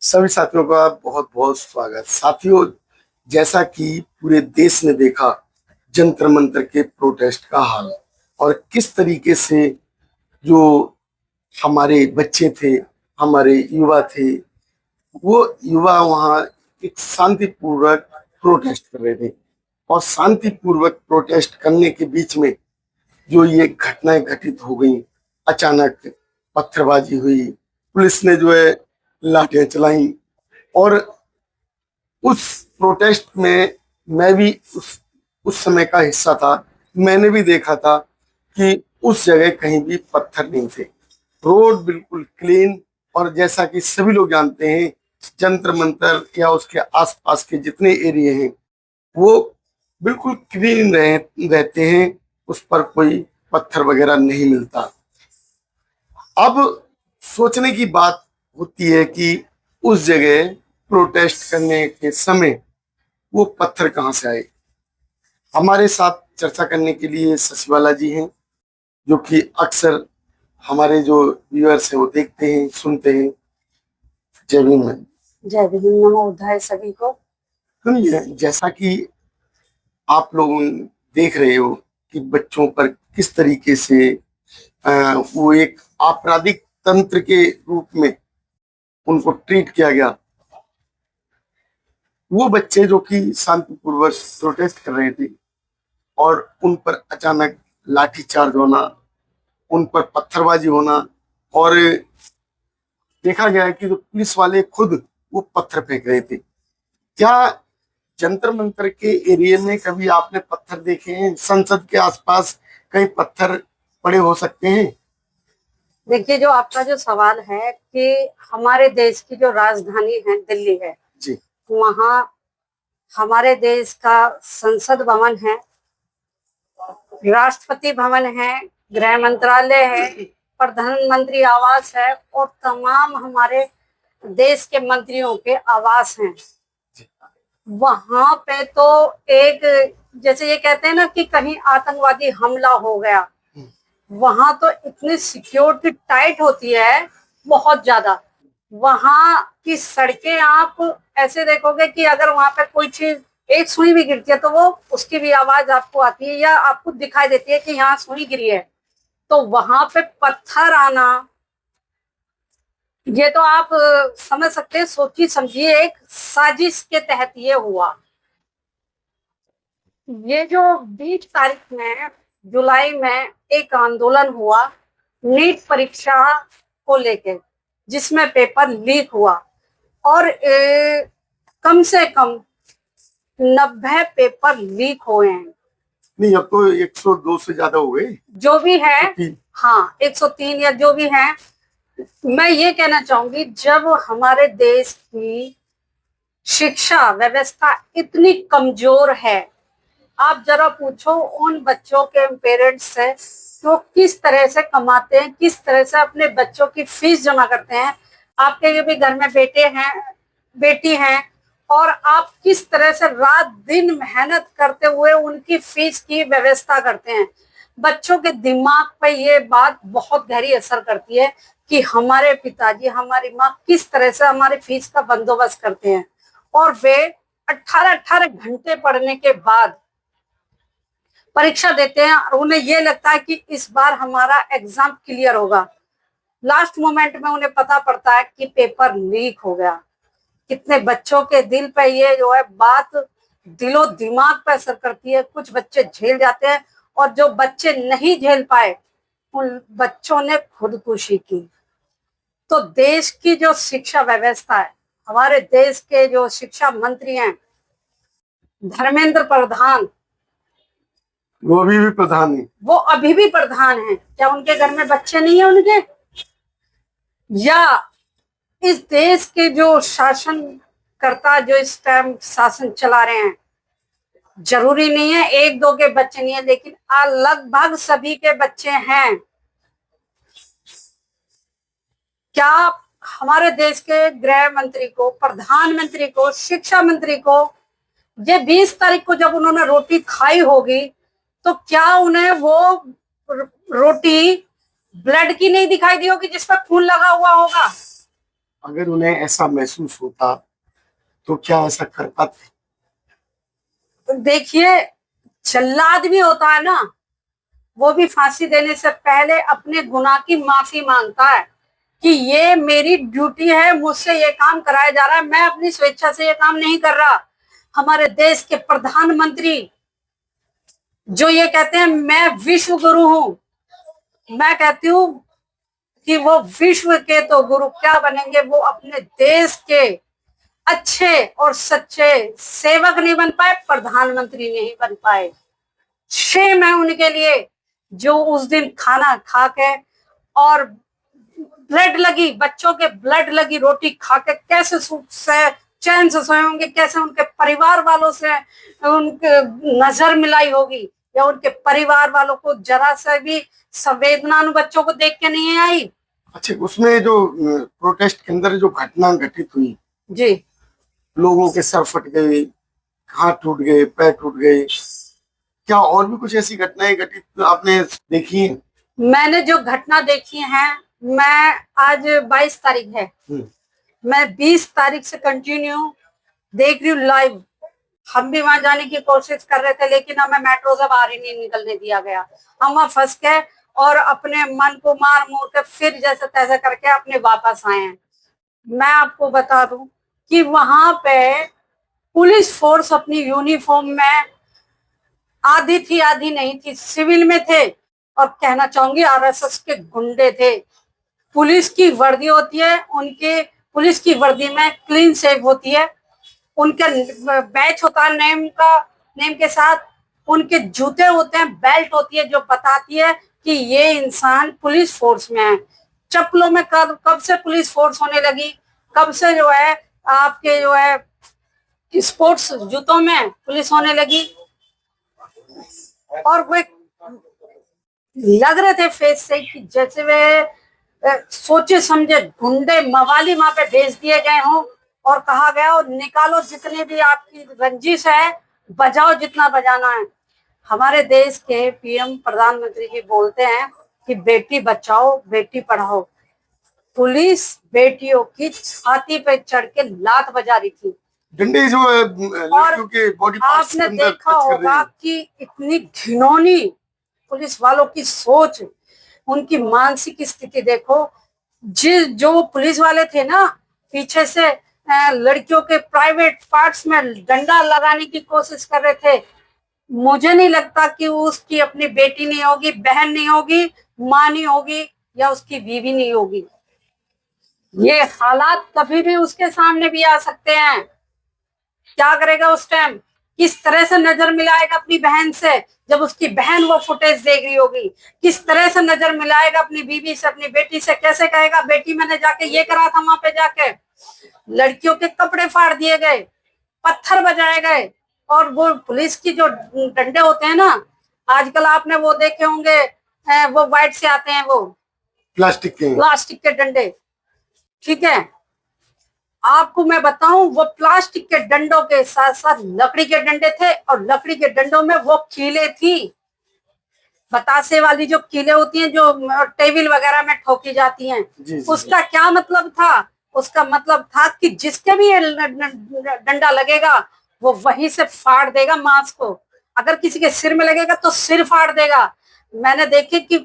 सभी साथियों का बहुत बहुत स्वागत। साथियों, जैसा कि पूरे देश ने देखा जंतर मंतर के प्रोटेस्ट का हाल और किस तरीके से जो हमारे बच्चे थे, हमारे युवा थे, वो युवा वहाँ एक शांतिपूर्वक प्रोटेस्ट कर रहे थे। और शांतिपूर्वक प्रोटेस्ट करने के बीच में जो ये घटनाएं घटित हो गई, अचानक पत्थरबाजी हुई, पुलिस ने जो है लाठियां चलाई। और उस प्रोटेस्ट में मैं भी उस समय का हिस्सा था। मैंने भी देखा था कि उस जगह कहीं भी पत्थर नहीं थे, रोड बिल्कुल क्लीन। और जैसा कि सभी लोग जानते हैं, जंतर मंतर या उसके आसपास के जितने एरिया हैं वो बिल्कुल क्लीन रहते हैं, उस पर कोई पत्थर वगैरह नहीं मिलता। अब सोचने की बात होती है कि उस जगह प्रोटेस्ट करने के समय वो पत्थर कहाँ से आए। हमारे साथ चर्चा करने के लिए सचिवाला जी हैं, जो कि अक्सर हमारे जो व्यूअर्स हैं वो देखते हैं, सुनते हैं। जय भीम मैम। जय भीम, नमो बुद्धाय सभी को। सुनिए, जैसा कि आप लोग देख रहे हो कि बच्चों पर किस तरीके से वो एक आपराधिक तंत्र के रूप में उनको ट्रीट किया गया। वो बच्चे जो कि शांतिपूर्वक प्रोटेस्ट कर रहे थे और उन पर अचानक लाठीचार्ज होना, उन पर पत्थरबाजी होना। और देखा गया है कि जो पुलिस वाले खुद वो पत्थर फेंक रहे थे। क्या जंतर मंतर के एरिया में कभी आपने पत्थर देखे हैं? संसद के आसपास कई पत्थर पड़े हो सकते हैं। देखिए, जो आपका जो सवाल है कि हमारे देश की जो राजधानी है दिल्ली है जी। वहाँ हमारे देश का संसद भवन है, राष्ट्रपति भवन है, गृह मंत्रालय है, प्रधानमंत्री आवास है और तमाम हमारे देश के मंत्रियों के आवास हैं। वहां पे तो एक, जैसे ये कहते हैं ना कि कहीं आतंकवादी हमला हो गया, वहां तो इतनी सिक्योरिटी टाइट होती है, बहुत ज्यादा। वहां की सड़कें आप ऐसे देखोगे कि अगर वहां पे कोई चीज, एक सुई भी गिरती है तो वो उसकी भी आवाज आपको आती है या आपको दिखाई देती है कि यहाँ सुई गिरी है। तो वहां पे पत्थर आना, ये तो आप समझ सकते हैं, सोची समझिए एक साजिश के तहत ये हुआ। ये जो 20 तारीख में जुलाई में एक आंदोलन हुआ नीट परीक्षा को लेके, जिसमें पेपर लीक हुआ और कम से कम 90 पेपर लीक हुए हैं। नहीं, अब तो 102 से ज्यादा हो गए। जो भी है, 103। हाँ 103 या जो भी है। मैं ये कहना चाहूंगी, जब हमारे देश की शिक्षा व्यवस्था इतनी कमजोर है, आप जरा पूछो उन बच्चों के पेरेंट्स से वो किस तरह से कमाते हैं, किस तरह से अपने बच्चों की फीस जमा करते हैं। आपके भी घर में बेटे हैं, बेटी हैं, और आप किस तरह से रात दिन मेहनत करते हुए उनकी फीस की व्यवस्था करते हैं। बच्चों के दिमाग पर ये बात बहुत गहरी असर करती है कि हमारे पिताजी, हमारी माँ किस तरह से हमारी फीस का बंदोबस्त करते हैं। और वे 18-18 घंटे पढ़ने के बाद परीक्षा देते हैं और उन्हें ये लगता है कि इस बार हमारा एग्जाम क्लियर होगा। लास्ट मोमेंट में उन्हें पता पड़ता है कि पेपर लीक हो गया। कितने बच्चों के दिल पे ये जो है बात दिलो दिमाग पे असर करती है। कुछ बच्चे झेल जाते हैं और जो बच्चे नहीं झेल पाए उन बच्चों ने खुदकुशी की। तो देश की जो शिक्षा व्यवस्था है, हमारे देश के जो शिक्षा मंत्री हैं धर्मेंद्र प्रधान, वो अभी भी प्रधान है। वो अभी भी प्रधान हैं। क्या उनके घर में बच्चे नहीं है उनके? या इस देश के जो शासन करता, जो इस टाइम शासन चला रहे हैं, जरूरी नहीं है एक दो के बच्चे नहीं है, लेकिन लगभग सभी के बच्चे हैं। क्या हमारे देश के गृह मंत्री को, प्रधानमंत्री को, शिक्षा मंत्री को ये 20 तारीख को जब उन्होंने रोटी खाई होगी तो क्या उन्हें वो रोटी ब्लड की नहीं दिखाई दी होगी जिस पर खून लगा हुआ होगा? अगर उन्हें ऐसा महसूस होता तो क्या ऐसा कर पाते? देखिए, जल्लाद भी होता है ना, वो भी फांसी देने से पहले अपने गुनाह की माफी मांगता है कि ये मेरी ड्यूटी है, मुझसे ये काम कराया जा रहा है, मैं अपनी स्वेच्छा से ये काम नहीं कर रहा। हमारे देश के प्रधानमंत्री जो ये कहते हैं मैं विश्व गुरु हूं, मैं कहती हूँ कि वो विश्व के तो गुरु क्या बनेंगे, वो अपने देश के अच्छे और सच्चे सेवक नहीं बन पाए, प्रधानमंत्री नहीं बन पाए। शेम है उनके लिए जो उस दिन खाना खा के और ब्लड लगी, बच्चों के ब्लड लगी रोटी खा के कैसे सुख से चैन से सोए होंगे, कैसे उनके परिवार वालों से उनके नजर मिलाई होगी, या उनके परिवार वालों को जरा से भी संवेदना उन बच्चों को देख के नहीं आई। अच्छा, उसमें जो प्रोटेस्ट के अंदर जो घटना घटित हुई, जी, लोगों के सर फट गए, हाथ टूट गए, पैर टूट गए, क्या और भी कुछ ऐसी घटनाएं घटित आपने देखी हैं? मैंने जो घटना देखी है, मैं आज 22 तारीख है, मैं 20 तारीख से कंटिन्यू देख रही हूँ लाइव। हम भी वहां जाने की कोशिश कर रहे थे, लेकिन हमें मेट्रो से बाहर ही नहीं निकलने दिया गया। हम वहां फंस गए और अपने मन को मार मोड़ के फिर जैसे तैसे करके अपने वापस आए हैं। मैं आपको बता दूं कि वहां पे पुलिस फोर्स अपनी यूनिफॉर्म में आधी थी आधी नहीं थी, सिविल में थे, और कहना चाहूंगी आरएसएस के गुंडे थे। पुलिस की वर्दी होती है, उनके पुलिस की वर्दी में क्लीन शेव होती है, उनके बैच होता है नेम के साथ, उनके जूते होते हैं, बेल्ट होती है जो बताती है कि ये इंसान पुलिस फोर्स में है। चप्पलों में कब से पुलिस फोर्स होने लगी, कब से जो है आपके जो है स्पोर्ट्स जूतों में पुलिस होने लगी, और वे लग रहे थे फेस से कि जैसे वे सोचे समझे गुंडे मवाली वहां पे भेज दिए गए हों और कहा गया और निकालो जितने भी आपकी रंजिश है, बजाओ जितना बजाना है। हमारे देश के पीएम प्रधानमंत्री जी बोलते हैं कि बेटी बचाओ बेटी पढ़ाओ। पुलिस बेटियों की छाती पे चढ़ के लात बजा रही थी, डंडे जो है लड़कियों के बॉडी पार्ट्स के आपने अंदर देखा टच कर रहे होगा हैं। कि इतनी घिनौनी पुलिस वालों की सोच, उनकी मानसिक स्थिति देखो। जो पुलिस वाले थे ना, पीछे से लड़कियों के प्राइवेट पार्ट्स में डंडा लगाने की कोशिश कर रहे थे। मुझे नहीं लगता कि उसकी अपनी बेटी नहीं होगी, बहन नहीं होगी, माँ नहीं होगी, या उसकी बीवी नहीं होगी। ये हालात कभी भी उसके सामने भी आ सकते हैं। क्या करेगा उस टाइम, किस तरह से नजर मिलाएगा अपनी बहन से जब उसकी बहन वो फुटेज देख रही होगी, किस तरह से नजर मिलाएगा अपनी बीवी से, अपनी बेटी से, कैसे कहेगा बेटी मैंने जाके ये करा था वहां पे जाके। लड़कियों के कपड़े फाड़ दिए गए, पत्थर बजाए गए, और वो पुलिस की जो डंडे होते हैं ना, आजकल आपने वो देखे होंगे, वो वाइट से आते हैं, वो प्लास्टिक के डंडे। ठीक है, आपको मैं बताऊं, वो प्लास्टिक के डंडों के साथ साथ लकड़ी के डंडे थे, और लकड़ी के डंडों में वो कीले थी, बतासे वाली जो कीले होती हैं जो टेबल वगैरह में ठोकी जाती हैं। उसका क्या मतलब था? उसका मतलब था कि जिसके भी ये डंडा लगेगा वो वहीं से फाड़ देगा मांस को, अगर किसी के सिर में लगेगा तो सिर फाड़ देगा। मैंने देखे कि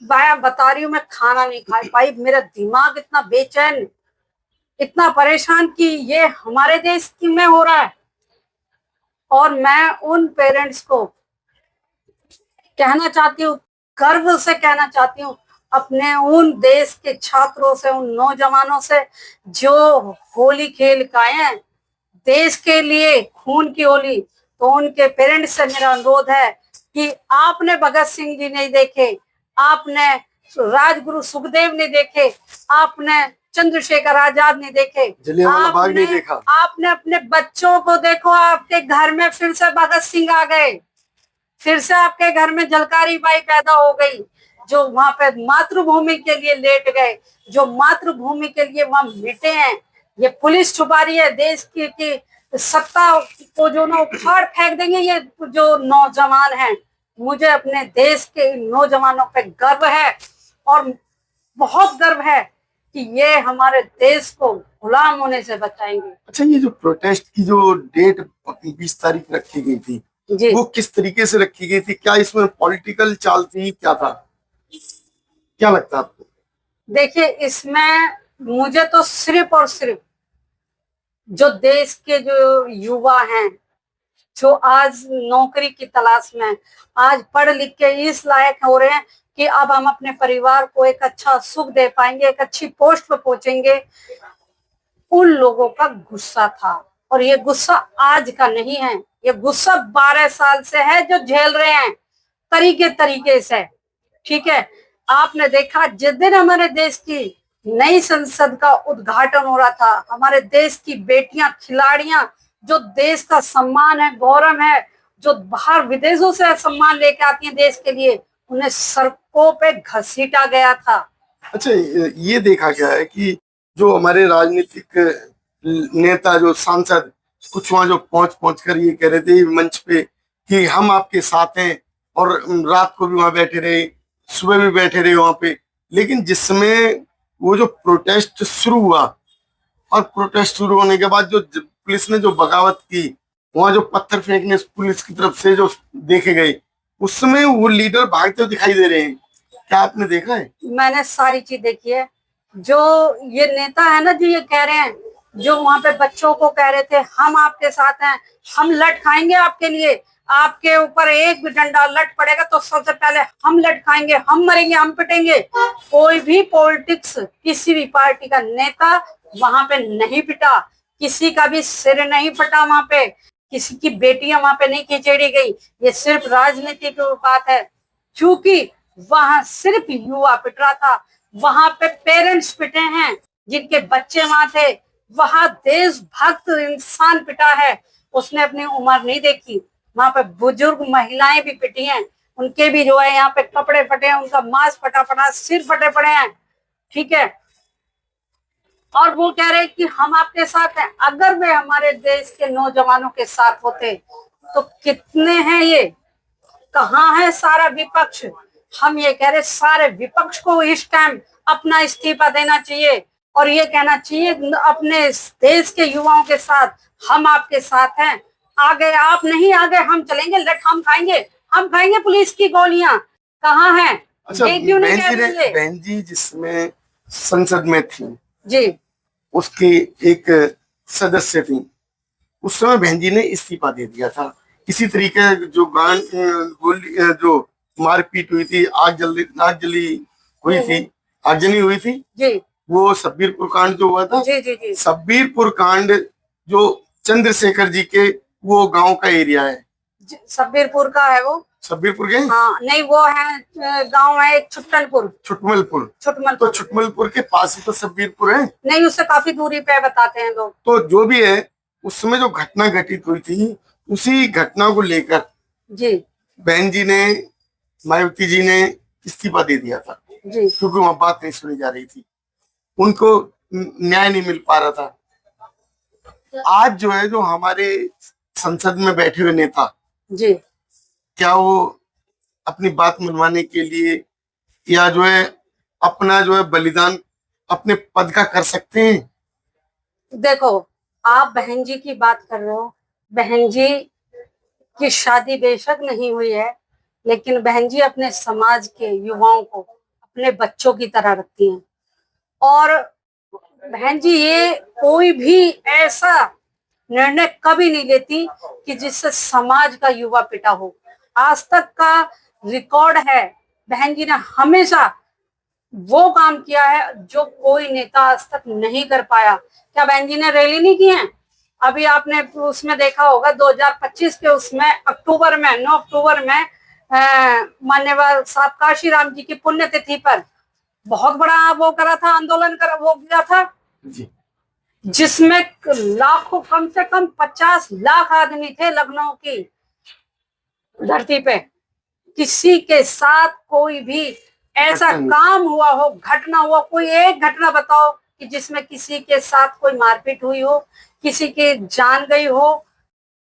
बता रही हूँ, मैं खाना नहीं खा पाई, मेरा दिमाग इतना बेचैन, इतना परेशान कि ये हमारे देश की में हो रहा है। और मैं उन पेरेंट्स को कहना चाहती हूँ, गर्व से कहना चाहती हूँ, अपने उन देश के छात्रों से, उन नौजवानों से जो होली खेल के आए हैं देश के लिए, खून की होली, तो उनके पेरेंट्स से मेरा अनुरोध है कि आपने भगत सिंह जी नहीं देखे, आपने राजगुरु सुखदेव नहीं देखे, आपने चंद्रशेखर आजाद नहीं देखे, जलियांवाला बाग नहीं देखा, आपने अपने बच्चों को देखो। आपके घर में फिर से भगत सिंह आ गए, फिर से आपके घर में झलकारी बाई पैदा हो गई, जो वहां पे मातृभूमि के लिए लेट गए, जो मातृभूमि के लिए वहां मिटे हैं। ये पुलिस छुपा रही है देश की सत्ता को, जो ना उखाड़ फेंक देंगे ये जो नौजवान हैं। मुझे अपने देश के नौजवानों पे गर्व है, और बहुत गर्व है कि ये हमारे देश को गुलाम होने से बचाएंगे। अच्छा, ये जो प्रोटेस्ट की जो डेट 20 तारीख रखी गई थी, जी वो किस तरीके से रखी गई थी? क्या इसमें पॉलिटिकल चाल थी, क्या था, क्या लगता है आपको? देखिए, इसमें मुझे तो सिर्फ और सिर्फ जो देश के जो युवा हैं, जो आज नौकरी की तलाश में, आज पढ़ लिख के इस लायक हो रहे हैं कि अब हम अपने परिवार को एक अच्छा सुख दे पाएंगे, एक अच्छी पोस्ट पे पहुंचेंगे, उन लोगों का गुस्सा था। और ये गुस्सा आज का नहीं है, ये गुस्सा 12 साल से है जो झेल रहे हैं तरीके तरीके से। ठीक है, आपने देखा जिस दिन हमारे देश की नई संसद का उद्घाटन हो रहा था, हमारे देश की बेटियां, खिलाड़ियां, जो देश का सम्मान है, गौरव है, जो बाहर विदेशों से सम्मान लेके आती हैं देश के लिए, उन्हें सड़कों पे घसीटा गया था। अच्छा, ये देखा गया है कि जो हमारे राजनीतिक नेता, जो सांसद, कुछ वहां जो पहुंच कर ये कह रहे थे मंच पे कि हम आपके साथ हैं, और रात को भी वहां बैठे रहे, सुबह भी बैठे रहे वहां पे। लेकिन जिस समय वो जो प्रोटेस्ट शुरू हुआ, और प्रोटेस्ट शुरू होने के बाद जो पुलिस ने जो बगावत की, वहां जो पत्थर फेंकने पुलिस की तरफ से जो देखे गए, उस समय वो लीडर भागते हुए दिखाई दे रहे हैं। क्या आपने देखा है? मैंने सारी चीज देखी है। जो ये नेता है ना, जो ये कह रहे हैं, जो वहां पे बच्चों को कह रहे थे हम आपके साथ हैं, हम लट खाएंगे आपके लिए, आपके ऊपर एक भी डंडा लट पड़ेगा तो सबसे पहले हम लट खाएंगे, हम मरेंगे, हम पिटेंगे। कोई भी पॉलिटिक्स, किसी भी पार्टी का नेता वहां पे नहीं पिटा, किसी का भी सिर नहीं फटा वहां पे, किसी की बेटियां वहां पे नहीं खिचेड़ी गई। ये सिर्फ राजनीति की बात है, क्योंकि वहां सिर्फ युवा पिट रहा था, वहां पे पेरेंट्स पिटे हैं जिनके बच्चे वहां थे, वहां देशभक्त इंसान पिटा है, उसने अपनी उम्र नहीं देखी। वहां पे बुजुर्ग महिलाएं भी पिटी हैं, उनके भी जो है यहाँ पे कपड़े फटे हैं, उनका मांस फटा पड़ा, सिर फटे पड़े हैं। ठीक है, और वो कह रहे हैं कि हम आपके साथ हैं। अगर वे हमारे देश के नौजवानों के साथ होते तो कितने हैं ये, कहाँ है सारा विपक्ष? हम ये कह रहे सारे विपक्ष को इस टाइम अपना इस्तीफा देना चाहिए और ये कहना चाहिए अपने देश के युवाओं के साथ, हम आपके साथ हैं, आगे आप नहीं, आगे हम चलेंगे, लट हम खाएंगे पुलिस की गोलियां। कहाँ है? अच्छा, ये क्यों नहीं कह रहे? बहन जी जिसमें संसद में थी जी, उसकी एक सदस्य थी, उस समय बहन जी ने इस्तीफा दे दिया था। इसी तरीके जो गोली जो मारपीट हुई थी, आगजनी हुई थी जी, वो सब्बीरपुर कांड जो हुआ था, जी, जी, जी, सब्बीरपुर कांड जो चंद्रशेखर जी के वो गांव का एरिया है। सब्बीरपुर का है वो। सब्बीरपुर के? हाँ, नहीं, वो है गांव है एक छुटमलपुर। तो छुटमलपुर के पास ही तो सब्बीरपुर है। नहीं, उससे काफी दूरी पे बताते हैं लोग। तो जो भी है, उस समय जो घटना घटित हुई थी, उसी घटना को लेकर जी, बहन जी ने, मायावती जी ने इस्तीफा दे दिया था, जी, क्योंकि वहां बात नहीं सुनी जा रही थी, उनको न्याय नहीं मिल पा रहा था। आज जो है, जो हमारे संसद में बैठे हुए नेता, जी, क्या वो अपनी बात मनवाने के लिए या जो है अपना जो है बलिदान अपने पद का कर सकते हैं? देखो, आप बहन जी की बात कर रहे हो, बहन जी की शादी बेशक नहीं हुई है, लेकिन बहन जी अपने समाज के युवाओं को अपने बच्चों की तरह रखती हैं। और बहन जी ये कोई भी ऐसा निर्णय कभी नहीं लेती कि जिससे समाज का युवा पिटा हो। आज तक का रिकॉर्ड है, बहन जी ने हमेशा वो काम किया है जो कोई नेता आज तक नहीं कर पाया। क्या बहन जी ने रैली नहीं की है? अभी आपने उसमें देखा होगा 2025 के उसमें अक्टूबर में, 9 अक्टूबर में माननीय साहब काशीराम जी की पुण्यतिथि पर बहुत बड़ा वो करा था, आंदोलन करा, वो किया था जी। जिसमें लाखों, कम से कम 50 लाख आदमी थे लखनऊ की धरती पे। किसी के साथ कोई भी ऐसा काम हुआ हो, घटना हुआ, कोई एक घटना बताओ कि जिसमें किसी के साथ कोई मारपीट हुई हो, किसी की जान गई हो।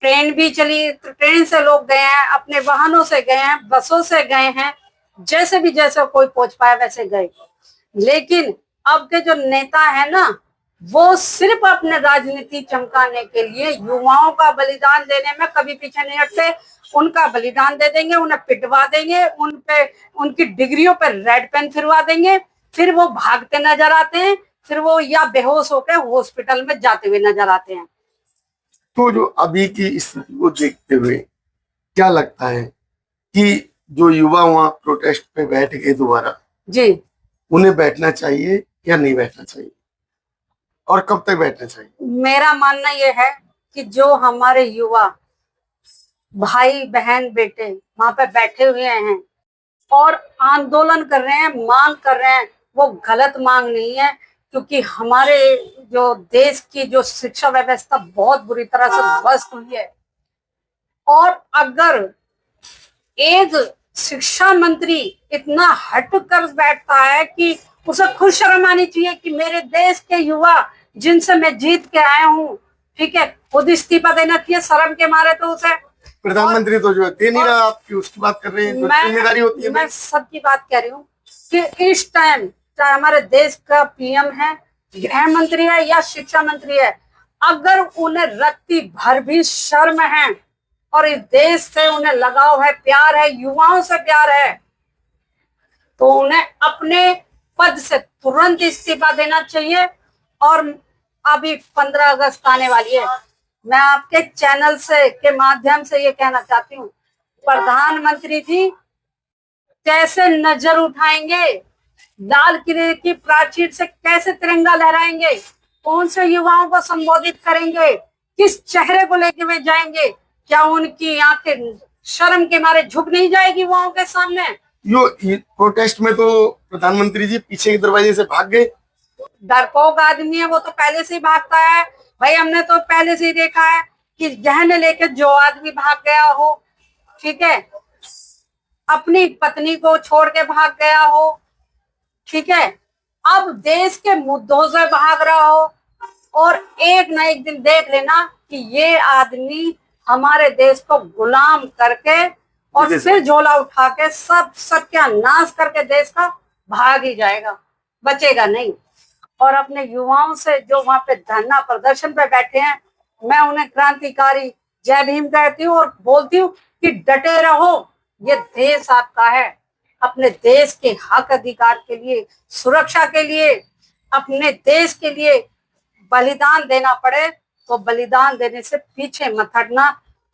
ट्रेन भी चली, ट्रेन से लोग गए हैं, अपने वाहनों से गए हैं, बसों से गए हैं, जैसे भी जैसे कोई पहुंच पाया वैसे गए। लेकिन अब के जो नेता है ना, वो सिर्फ अपने राजनीति चमकाने के लिए युवाओं का बलिदान देने में कभी पीछे नहीं हटते। उनका बलिदान दे देंगे, उन्हें पिटवा देंगे, उन पे उनकी डिग्रियों पे रेड पेन फिरवा देंगे, फिर वो भागते नजर आते हैं, फिर वो या बेहोश होकर हॉस्पिटल में जाते हुए नजर आते हैं। तो जो अभी की स्थिति को देखते हुए क्या लगता है कि जो युवा वहां प्रोटेस्ट पे बैठ गए दोबारा, जी, उन्हें बैठना चाहिए या नहीं बैठना चाहिए, और कब तक बैठना चाहिए? मेरा मानना यह है कि जो हमारे युवा भाई बहन बेटे वहां पे बैठे हुए हैं और आंदोलन कर रहे हैं, मांग कर रहे हैं, वो गलत मांग नहीं है, क्योंकि हमारे जो देश की जो शिक्षा व्यवस्था बहुत बुरी तरह से ध्वस्त हुई है। और अगर एक शिक्षा मंत्री इतना हट कर बैठता है कि उसे खुद शर्म आनी चाहिए कि मेरे देश के युवा जिनसे मैं जीत के आया हूँ, ठीक है, खुद इस्तीफा देना चाहिए शर्म के मारे। तो उसे प्रधानमंत्री तो जो दे नहीं रहा, आपकी उसकी बात कर रहे हैं, तो जिम्मेदारी होती है। मैं सबकी बात कह रही हूँ कि इस टाइम चाहे हमारे देश का पीएम है, गृह मंत्री है या शिक्षा मंत्री है, अगर उन्हें रत्ती भर भी शर्म है और इस देश से उन्हें लगाव है, प्यार है, युवाओं से प्यार है, तो उन्हें अपने पद से तुरंत इस्तीफा देना चाहिए। और अभी 15 अगस्त आने वाली है, मैं आपके चैनल से के माध्यम से ये कहना चाहती हूँ, प्रधानमंत्री जी कैसे नजर उठाएंगे, लाल किले की प्राचीर से कैसे तिरंगा लहराएंगे, कौन से युवाओं को संबोधित करेंगे, किस चेहरे को लेके वे जाएंगे, क्या उनकी आंखें शर्म के मारे झुक नहीं जाएगी युवाओं के सामने? ये प्रोटेस्ट में तो प्रधानमंत्री जी पीछे के दरवाजे से भाग गए। डरपोक आदमी है वो, तो पहले से ही भागता है भाई। हमने तो पहले से ही देखा है कि गहने लेके जो आदमी भाग गया हो, ठीक है, अपनी पत्नी को छोड़ के भाग गया हो, ठीक है, अब देश के मुद्दों से भाग रहा हो, और एक न एक दिन देख लेना कि ये आदमी हमारे देश को गुलाम करके और फिर झोला उठा के सब सत्यानाश करके देश का भाग ही जाएगा, बचेगा नहीं। और अपने युवाओं से जो वहां पे धरना प्रदर्शन पे बैठे हैं, मैं उन्हें क्रांतिकारी जय भीम कहती हूँ और बोलती हूँ कि डटे रहो, ये देश आपका है। अपने देश के हक अधिकार के लिए, सुरक्षा के लिए, अपने देश के लिए बलिदान देना पड़े तो बलिदान देने से पीछे मत हटना।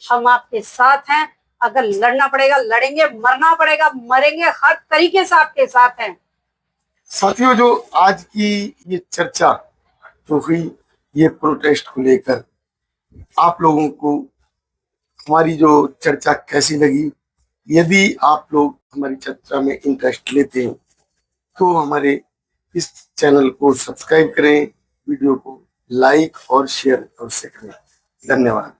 हम आपके साथ हैं, अगर लड़ना पड़ेगा लड़ेंगे, मरना पड़ेगा मरेंगे, हर तरीके से आपके साथ हैं। साथियों, जो आज की ये चर्चा जो हुई ये प्रोटेस्ट को लेकर, आप लोगों को हमारी जो चर्चा कैसी लगी? यदि आप लोग हमारी चर्चा में इंटरेस्ट लेते हैं तो हमारे इस चैनल को सब्सक्राइब करें, वीडियो को लाइक और शेयर अवश्य करें। धन्यवाद।